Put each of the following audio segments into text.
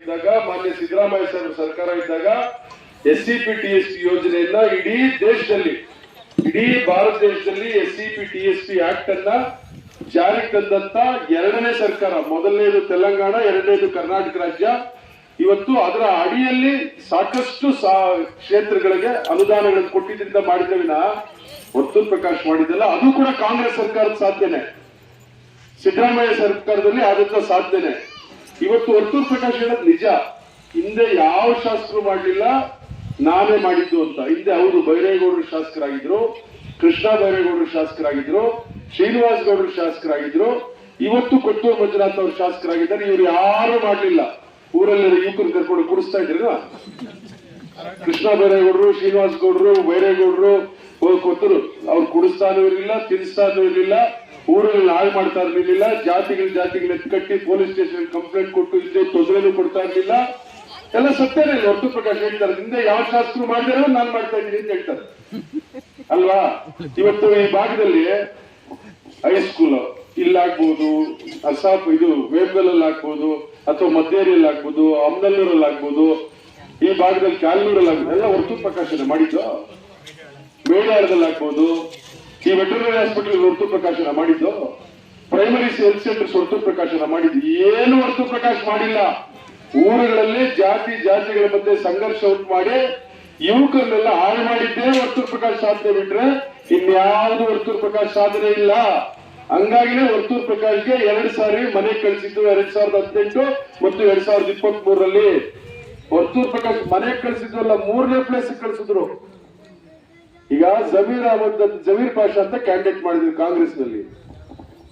ಇದ್ದಾಗ ಮಾನ್ಯ ಸಿದ್ದರಾಮಯ್ಯ ಸಾಹೇಬ್ ಸರ್ಕಾರ ಇದ್ದಾಗ SCP TSP ಯೋಜನೆಯನ್ನ ಇಡೀ ದೇಶದಲ್ಲಿ, ಇಡೀ ಭಾರತ ದೇಶದಲ್ಲಿ SCP TSP ಆಕ್ಟ್ ಅನ್ನ ಜಾರಿಗೆ ತಂದಂತ ಎರಡನೇ ಸರ್ಕಾರ. ಮೊದಲನೇದು ತೆಲಂಗಾಣ, ಎರಡನೇದು ಕರ್ನಾಟಕ ರಾಜ್ಯ. ಇವತ್ತು ಅದರ ಅಡಿಯಲ್ಲಿ ಸಾಕಷ್ಟು ಕ್ಷೇತ್ರಗಳಿಗೆ ಅನುದಾನಗಳನ್ನು ಕೊಟ್ಟಿದ್ದರಿಂದ ಮಾಡಿದ್ರವಿನ ವರ್ತೂರ್ ಪ್ರಕಾಶ್ ಮಾಡಿದ್ದಲ್ಲ. ಅದು ಕೂಡ ಕಾಂಗ್ರೆಸ್ ಸರ್ಕಾರದ ಸಾಧನೆ, ಸಿದ್ದರಾಮಯ್ಯ ಸರ್ಕಾರದಲ್ಲಿ ಆದಂತ ಸಾಧನೆ. ಇವತ್ತು ವರ್ತೂರ್ ಪ್ರಕಾಶ್ ಹೇಳೋದು ನಿಜ. ಹಿಂದೆ ಯಾವ ಶಾಸಕರು ಮಾಡಲಿಲ್ಲ, ನಾನೇ ಮಾಡಿದ್ದು ಅಂತ. ಹಿಂದೆ ಅವರು ಬೈರೇಗೌಡರು ಶಾಸಕರಾಗಿದ್ರು, ಕೃಷ್ಣ ಬೈರೇಗೌಡರು ಶಾಸಕರಾಗಿದ್ರು, ಶ್ರೀನಿವಾಸ್ ಗೌಡರು ಶಾಸಕರಾಗಿದ್ರು, ಇವತ್ತು ಕೊಟ್ಟೂರು ಮಂಜುನಾಥ್ ಅವರು ಶಾಸಕರಾಗಿದ್ದಾರೆ. ಇವ್ರು ಯಾರು ಮಾಡಲಿಲ್ಲ. ಊರಲ್ಲಿ ಯುವಕರು ಕರ್ಕೊಂಡು ಕುಡಿಸ್ತಾ ಇದ್ರಲ್ಲ, ಕೃಷ್ಣ ಬೈರೇಗೌಡರು, ಶ್ರೀನಿವಾಸ್ ಗೌಡರು, ಬೈರೇಗೌಡರು, ಕೊತ್ತೂರು ಅವ್ರು ಕುಡಿಸ್ತಾನೂ ಇರಲಿಲ್ಲ, ತಿನ್ನಿಸ್ತಾನೂ ಇರಲಿಲ್ಲ, ಊರಲ್ಲಿ ಹಾಳು ಮಾಡ್ತಾ ಇರ್ಲಿಲ್ಲ. ಜಾತಿಗಳು ಎತ್ಕಟ್ಟಿ ಪೊಲೀಸ್ ಸ್ಟೇಷನ್ ಕಂಪ್ಲೇಂಟ್ ಕೊಟ್ಟು ಇಲ್ಲದೆ ತೊಂದರೆನೂ ಕೊಡ್ತಾ ಇರ್ಲಿಲ್ಲ. ಎಲ್ಲ ಸತ್ಯನೇ. ವರ್ತೂರ್ ಪ್ರಕಾಶ್ ಹೇಳ್ತಾರೆ, ಹಿಂದೆ ಯಾವ ಶಾಸಕರು ಮಾಡಿದಾರೋ ನಾನು ಮಾಡ್ತಾ ಇದ್ದೀನಿ ಅಂತ ಹೇಳ್ತಾರೆ ಅಲ್ವಾ. ಇವತ್ತು ಈ ಭಾಗದಲ್ಲಿ ಹೈಸ್ಕೂಲ್ ಇಲ್ಲಾಗ್ಬೋದು, ಇದು ವೇಬ್ಗಲಲ್ಲಿ ಆಗ್ಬೋದು, ಅಥವಾ ಮದ್ದೇರಿಯಲ್ಲಿ ಆಗ್ಬೋದು, ಅಮ್ನಲ್ಲೂರಲ್ಲಿ ಆಗ್ಬೋದು, ಈ ಭಾಗದಲ್ಲಿ ಕ್ಯಾಲ್ನೂರಲ್ಲಿ ಆಗ್ಬೋದು, ಎಲ್ಲ ವರ್ತೂರ್ ಪ್ರಕಾಶನ ಮಾಡಿದ್ದು. ಮೇಡಾಳದಲ್ಲಿ ಆಗ್ಬೋದು, ಈ ವೆಟರ್ನರಿ ಹಾಸ್ಪಿಟಲ್ ವರ್ತೂರ್ ಪ್ರಕಾಶನ ಮಾಡಿದ್ದು. ಪ್ರೈಮರಿ ಹೆಲ್ತ್ ಸೆಂಟರ್ಸ್ ವರ್ತೂರ್ ಪ್ರಕಾಶನ ಮಾಡಿದ್ದು. ಏನು ವರ್ತೂರ್ ಪ್ರಕಾಶ್ ಮಾಡಿಲ್ಲ. ಊರುಗಳಲ್ಲಿ ಜಾತಿಗಳ ಮಧ್ಯೆ ಸಂಘರ್ಷ ಉಂಟು ಮಾಡಿ ಯುವಕರನ್ನೆಲ್ಲ ಹಾಳು ಮಾಡಿದ್ದೇ ವರ್ತೂರ್ ಪ್ರಕಾಶ್ ಸಾಧನೆ ಬಿಟ್ರೆ ಇನ್ಯಾವುದು ವರ್ತೂರ್ ಪ್ರಕಾಶ್ ಸಾಧನೆ ಇಲ್ಲ. ಹಂಗಾಗಿನೇ ವರ್ತೂರ್ ಪ್ರಕಾಶ್ಗೆ 2 ಸಾರಿ ಮನೆ ಕಳಿಸಿದ್ದು. 2018 ಮತ್ತು 2023ರಲ್ಲಿ ವರ್ತೂರ್ ಪ್ರಕಾಶ್ ಮನೆ ಕಳಿಸಿದ್ದು ಅಲ್ಲ, 3ನೇ ಪ್ಲೇಸ್ ಕಳಿಸಿದ್ರು. ಈಗ ಜಮೀರ್ ಪಾಷಾ ಅಂತ ಕ್ಯಾಂಡಿಡೇಟ್ ಮಾಡಿದ್ರು ಕಾಂಗ್ರೆಸ್ ನಲ್ಲಿ.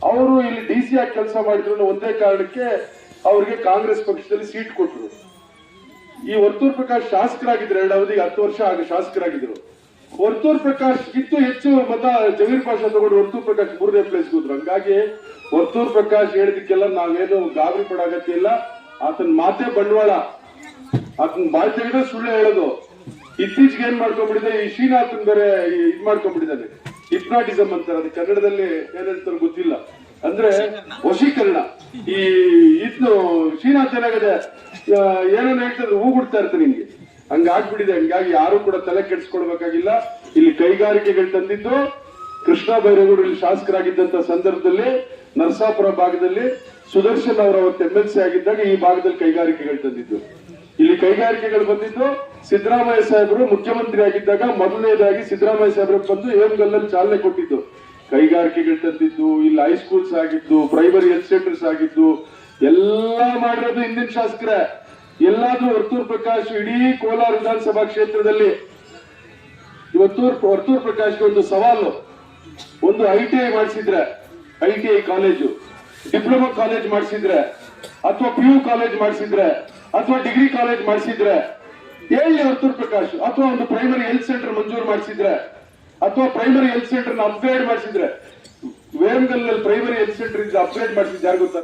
ಅವರು ಇಲ್ಲಿ DC ಆಗಿ ಕೆಲಸ ಮಾಡಿದ್ರು. ಒಂದೇ ಕಾರಣಕ್ಕೆ ಅವರಿಗೆ ಕಾಂಗ್ರೆಸ್ ಪಕ್ಷದಲ್ಲಿ ಸೀಟ್ ಕೊಟ್ಟರು. ಈ ವರ್ತೂರ್ ಪ್ರಕಾಶ್ ಶಾಸಕರಾಗಿದ್ರು, 2 ಅವಧಿಗೆ 10 ವರ್ಷ ಆಗ ಶಾಸಕರಾಗಿದ್ರು. ವರ್ತೂರ್ ಪ್ರಕಾಶ್ ಗಿಂತ ಹೆಚ್ಚು ಮತ ಜಮೀರ್ ಪಾಷಾ ತಗೊಂಡು ವರ್ತೂರ್ ಪ್ರಕಾಶ್ 3ನೇ ಪ್ಲೇಸ್ ಹೋದ್ರು. ಹಂಗಾಗಿ ವರ್ತೂರ್ ಪ್ರಕಾಶ್ ಹೇಳಿದಕ್ಕೆಲ್ಲ ನಾವೇನು ಗಾಬರಿ ಪಡಾಗತ್ತೆ ಇಲ್ಲ. ಆತನ ಮಾತೆ ಬಂಡವಾಳ, ಆತನ ಬಾಯಿ ತೆಗೆದ್ರೆ ಸುಳ್ಳು ಹೇಳೋದು. ಇತ್ತೀಚೆಗೆ ಏನ್ ಮಾಡ್ಕೊಂಡ್ಬಿಟ್ಟಿದೆ, ಈ ಶ್ರೀನಾಥನ್ ಬೇರೆ ಇದ್ ಮಾಡ್ಕೊಂಡ್ಬಿಟ್ಟಿದ್ದಾನೆ. ಹಿಪ್ನಾಟಿಸಮ್ ಅಂತಾರೆ, ಅದು ಕನ್ನಡದಲ್ಲಿ ಏನಂತಾರೆ ಗೊತ್ತಿಲ್ಲ. ಅಂದ್ರೆ ವಶೀಕರಣ. ಈ ಇದ್ನು ಶ್ರೀನಾಥ್ ಏನಾಗಿದೆ, ಏನೇನು ಹೇಳ್ತಾರೆ ಹೂಗುಡ್ತಾ ಇರ್ತಾರೆ ನಿಮ್ಗೆ, ಹಂಗಾಗ್ಬಿಟ್ಟಿದೆ. ಹಂಗಾಗಿ ಯಾರು ಕೂಡ ತಲೆ ಕೆಡಿಸ್ಕೊಳ್ಬೇಕಾಗಿಲ್ಲ. ಇಲ್ಲಿ ಕೈಗಾರಿಕೆಗಳು ತಂದಿದ್ದು ಕೃಷ್ಣ ಬೈರೇಗೌಡರು ಇಲ್ಲಿ ಶಾಸಕರಾಗಿದ್ದಂತ ಸಂದರ್ಭದಲ್ಲಿ ನರಸಾಪುರ ಭಾಗದಲ್ಲಿ ಸುದರ್ಶನ್ ಅವರು ಅವತ್ತು MLC ಆಗಿದ್ದಾಗ ಈ ಭಾಗದಲ್ಲಿ ಕೈಗಾರಿಕೆಗಳು ತಂದಿದ್ದು. ಇಲ್ಲಿ ಕೈಗಾರಿಕೆಗಳು ಬಂದಿದ್ದು ಸಿದ್ದರಾಮಯ್ಯ ಸಾಹೇಬರು ಮುಖ್ಯಮಂತ್ರಿ ಆಗಿದ್ದಾಗ ಮೊದಲನೇದಾಗಿ ಸಿದ್ದರಾಮಯ್ಯ ಸಾಹೇಬರು ಬಂದು ಹೇಮಗಲ್ಲಲ್ಲಿ ಚಾಲನೆ ಕೊಟ್ಟಿದ್ದು. ಕೈಗಾರಿಕೆಗಳು ತಂದಿದ್ದು, ಇಲ್ಲಿ ಹೈಸ್ಕೂಲ್ಸ್ ಆಗಿದ್ದು, ಪ್ರೈಮರಿ ಹೆಲ್ತ್ ಸೆಂಟರ್ಸ್ ಆಗಿದ್ದು, ಎಲ್ಲ ಮಾಡಿರೋದು ಹಿಂದಿನ ಶಾಸಕರೇ. ಎಲ್ಲಾದ್ರೂ ವರ್ತೂರ್ ಪ್ರಕಾಶ್ ಇಡೀ ಕೋಲಾರ ವಿಧಾನಸಭಾ ಕ್ಷೇತ್ರದಲ್ಲಿ ವರ್ತೂರ್ ಪ್ರಕಾಶ್ಗೆ ಒಂದು ಸವಾಲು. ಒಂದು ITI ಮಾಡಿಸಿದ್ರೆ, ITI ಕಾಲೇಜು, ಡಿಪ್ಲೊಮಾ ಕಾಲೇಜ್ ಮಾಡಿಸಿದ್ರೆ, ಅಥವಾ PU ಕಾಲೇಜ್ ಮಾಡಿಸಿದ್ರೆ, ಅಥವಾ ಡಿಗ್ರಿ ಕಾಲೇಜ್ ಮಾಡಿಸಿದ್ರೆ ಹೇಳಿ ವರ್ತೂರ್ ಪ್ರಕಾಶ್. ಅಥವಾ ಒಂದು ಪ್ರೈಮರಿ ಹೆಲ್ತ್ ಸೆಂಟರ್ ಮಂಜೂರು ಮಾಡಿಸಿದ್ರೆ, ಅಥವಾ ಪ್ರೈಮರಿ ಹೆಲ್ತ್ ಸೆಂಟರ್ ಅಪ್ಗ್ರೇಡ್ ಮಾಡಿಸಿದ್ರೆ. ವೇಮಗಲ್ನಲ್ಲಿ ಪ್ರೈಮರಿ ಹೆಲ್ತ್ ಸೆಂಟರ್ ಅಪ್ಗ್ರೇಡ್ ಮಾಡಿಸಿದ್ರೆ ಯಾರು ಗೊತ್ತಾ?